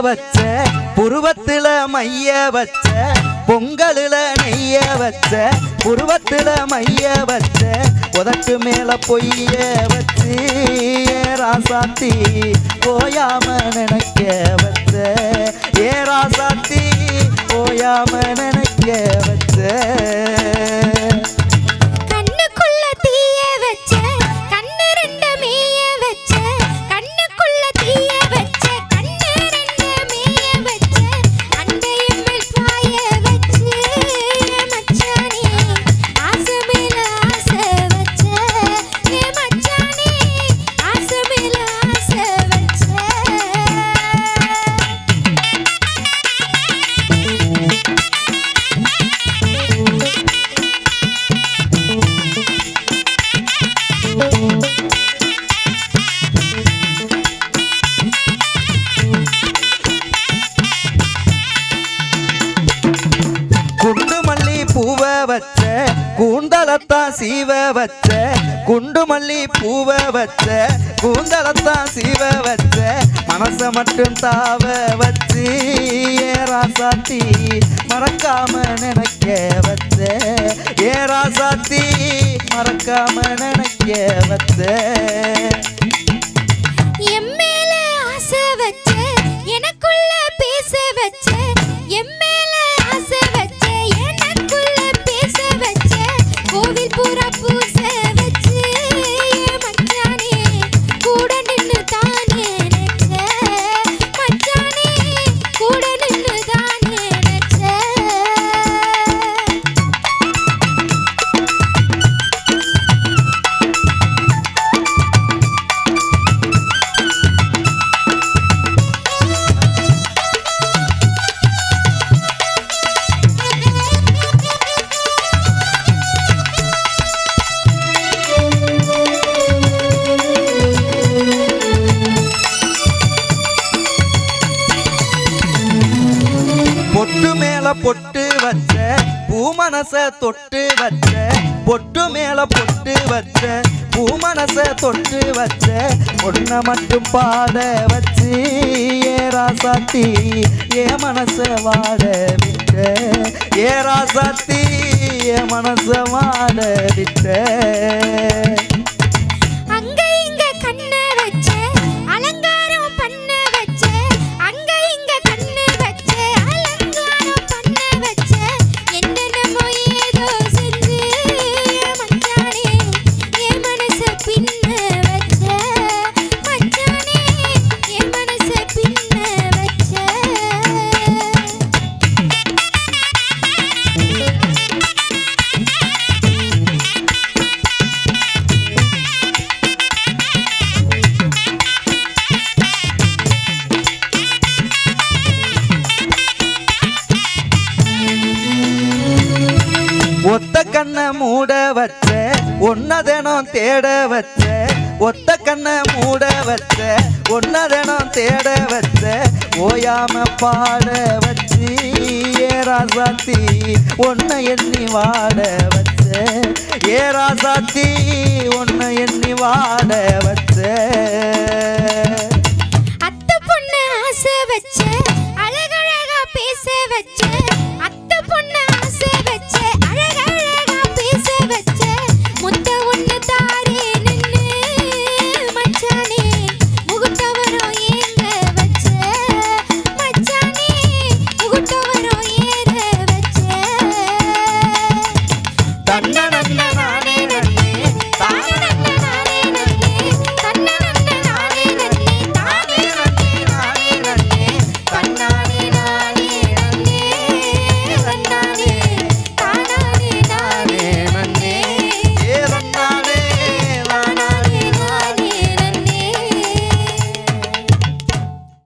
வச்ச புருவத்துல மைய வச்ச பொங்கலுல நெய்ய வச்ச புருவத்துல மைய வச்ச உதட்டு மேல பொய்ய வச்சு ராசாத்தி ஓயாம நினைக்க வச்ச ராசாத்தி ஓயாம நினைக்க வச்ச வச்ச கூந்தலத்தான் சீவ வச்ச குண்டு மல்லி பூவ வச்ச கூந்தலத்தான் சீவ வச்ச மனச மட்டும் தாவ வச்சு ராசாத்தி மறக்காம நினைக்க வச்ச ராசாத்தி மறக்காம நினைக்க வச்ச எம்மேல ஆசை வச்ச எனக்குள்ள பேச வச்ச எம்மேல ஆசை வச்ச கோவில் பூரா பூச வச்சு மச்சானே கூட நின்னு தானே நினைச்ச மச்சானே கூட நின்னு தானே நினைச்ச பொட்டு மேல பொட்டு வச்ச பூமனச தொட்டு வச்ச பொட்டு மேல பொட்டு வச்ச பூமனச தொட்டு வச்ச பொண்ண மட்டும் பாட வச்சு ராசாத்தி மனச வாட விட்ட ராசாத்தி மனச வாட விட்ட ஒத்த கண்ண மூட வச்ச ஒன்னதனம் தேட வச்ச ஒத்த கண்ண மூட வச்ச ஒன்னதனம் தேட வச்ச ஓயாம பாட வச்சு ராசாத்தி ஒன்ன எண்ணி வாட வச்ச ராசாத்தி ஒன்ன எண்ணி வாட வச்ச அத்தை பொண்ணு ஆசை வச்ச அழகழகா பேச வச்ச